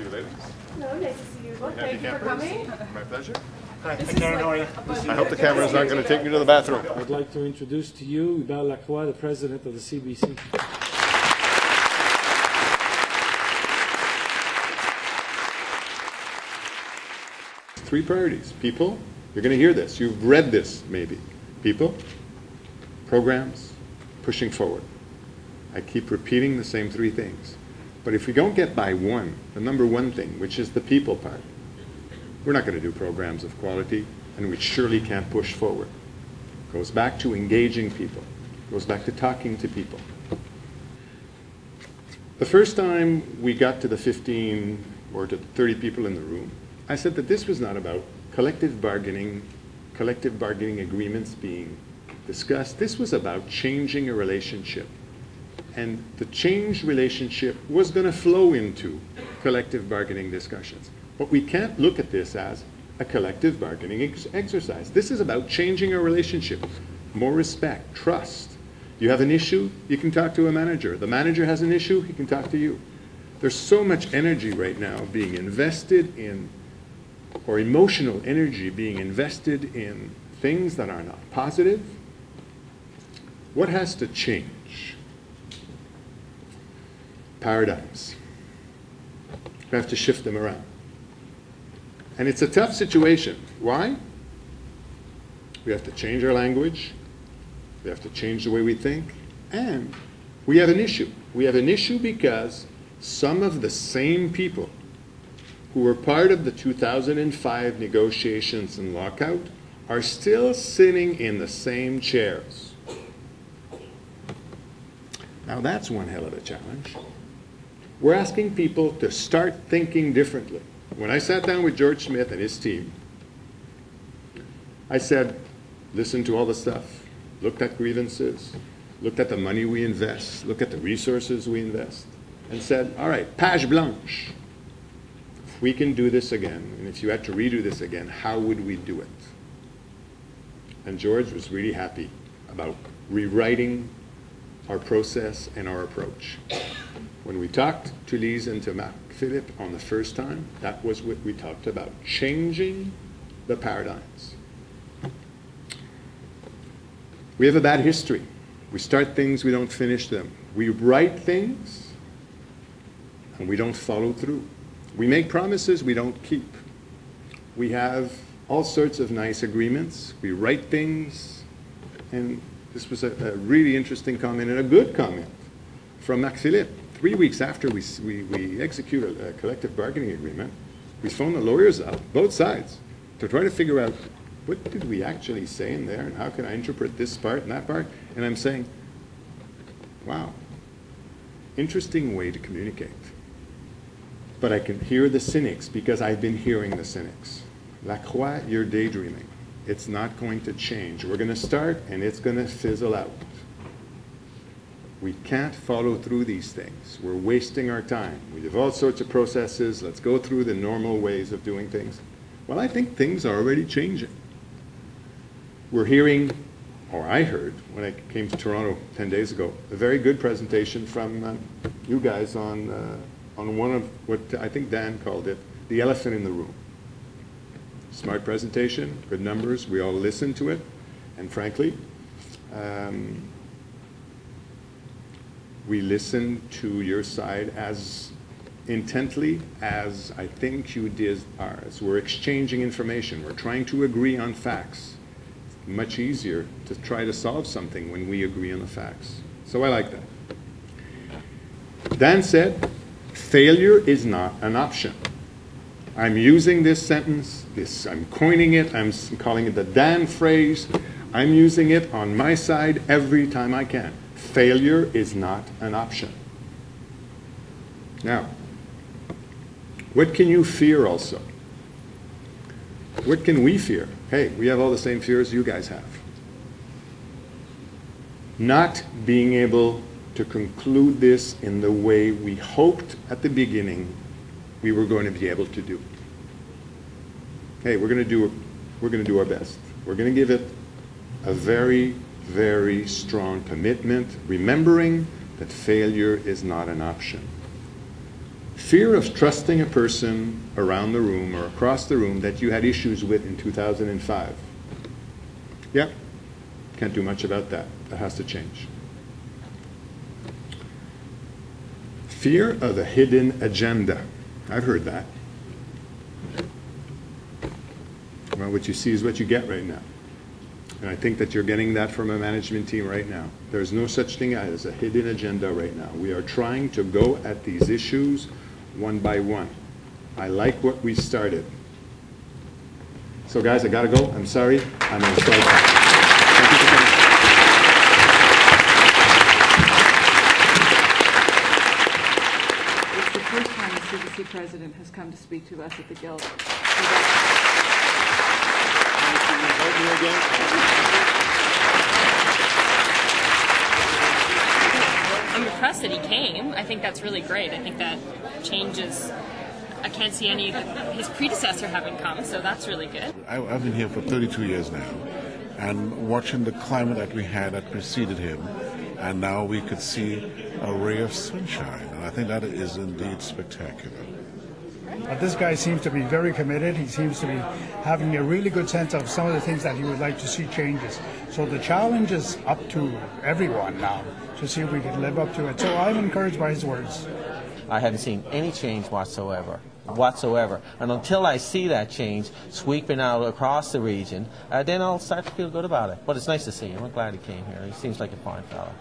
see you, ladies. Hello, nice to see you both. Thank you for coming. My pleasure. Hi, Karen, how are you? I hope the camera's not going to take me to the bathroom. I'd like to introduce to you Hubert LaCroix, the president of the CBC. Three priorities. People, you're going to hear this. You've read this, maybe. People, programs, pushing forward. I keep repeating the same three things. But if we don't get by one, the number one thing, which is the people part, we're not going to do programs of quality, and we surely can't push forward. It goes back to engaging people. It goes back to talking to people. The first time we got to the 15 or to 30 people in the room, I said that this was not about collective bargaining agreements being discussed. This was about changing a relationship. And the changed relationship was going to flow into collective bargaining discussions. But we can't look at this as a collective bargaining exercise. This is about changing a relationship. More respect, trust. You have an issue, you can talk to a manager. The manager has an issue, he can talk to you. There's so much energy right now being invested in, or emotional energy being invested in things that are not positive. What has to change? Paradigms. We have to shift them around. And it's a tough situation. Why? We have to change our language. We have to change the way we think. And we have an issue. We have an issue because some of the same people who were part of the 2005 negotiations and lockout are still sitting in the same chairs. Now that's one hell of a challenge. We're asking people to start thinking differently. When I sat down with George Smith and his team, I said, listen to all the stuff, looked at grievances, looked at the money we invest, looked at the resources we invest, and said, all right, page blanche. If we can do this again, and if you had to redo this again, how would we do it? And George was really happy about rewriting our process and our approach. When we talked to Lise and to Philippe on the first time, that was what we talked about, changing the paradigms. We have a bad history. We start things, we don't finish them. We write things, and we don't follow through. We make promises we don't keep. We have all sorts of nice agreements. We write things, and this was a really interesting comment and a good comment from Philippe. 3 weeks after we executed a collective bargaining agreement, we phoned the lawyers up, both sides, to try to figure out what did we actually say in there and how can I interpret this part and that part. And I'm saying, wow, interesting way to communicate. But I can hear the cynics because I've been hearing the cynics. LaCroix, you're daydreaming. It's not going to change. We're going to start and it's going to fizzle out. We can't follow through these things. We're wasting our time. We have all sorts of processes. Let's go through the normal ways of doing things. Well, I think things are already changing. We're hearing, or I heard, when I came to Toronto 10 days ago, a very good presentation from you guys on one of what I think Dan called it, the elephant in the room. Smart presentation, good numbers. We all listened to it. And frankly, we listen to your side as intently as I think you did ours. We're exchanging information. We're trying to agree on facts. It's much easier to try to solve something when we agree on the facts. So I like that. Dan said, failure is not an option. I'm using this sentence, I'm coining it, I'm calling it the Dan phrase. I'm using it on my side every time I can. Failure is not an option. Now, what can you fear also? What can we fear? Hey, we have all the same fears you guys have. Not being able to conclude this in the way we hoped at the beginning we were going to be able to do. Hey, we're going to do our best. We're going to give it a very, very strong commitment, remembering that failure is not an option. Fear of trusting a person around the room or across the room that you had issues with in 2005. Yeah, can't do much about that. That has to change. Fear of a hidden agenda. I've heard that. Well, what you see is what you get right now. And I think that you're getting that from a management team right now. There's no such thing as a hidden agenda right now. We are trying to go at these issues one by one. I like what we started. So guys, I gotta go. I'm sorry. I'm going to start back. Thank you for coming. It's the first time a CBC president has come to speak to us at the Guild. I'm impressed that he came. I think that's really great. I think that changes. I can't see any of his predecessor having come, so that's really good. I've been here for 32 years now, and watching the climate that we had that preceded him, and now we could see a ray of sunshine, and I think that is indeed spectacular. This guy seems to be very committed. He seems to be having a really good sense of some of the things that he would like to see changes. So the challenge is up to everyone now to see if we can live up to it. So I'm encouraged by his words. I haven't seen any change whatsoever. And until I see that change sweeping out across the region, then I'll start to feel good about it. But it's nice to see him. I'm glad he came here. He seems like a fine fellow.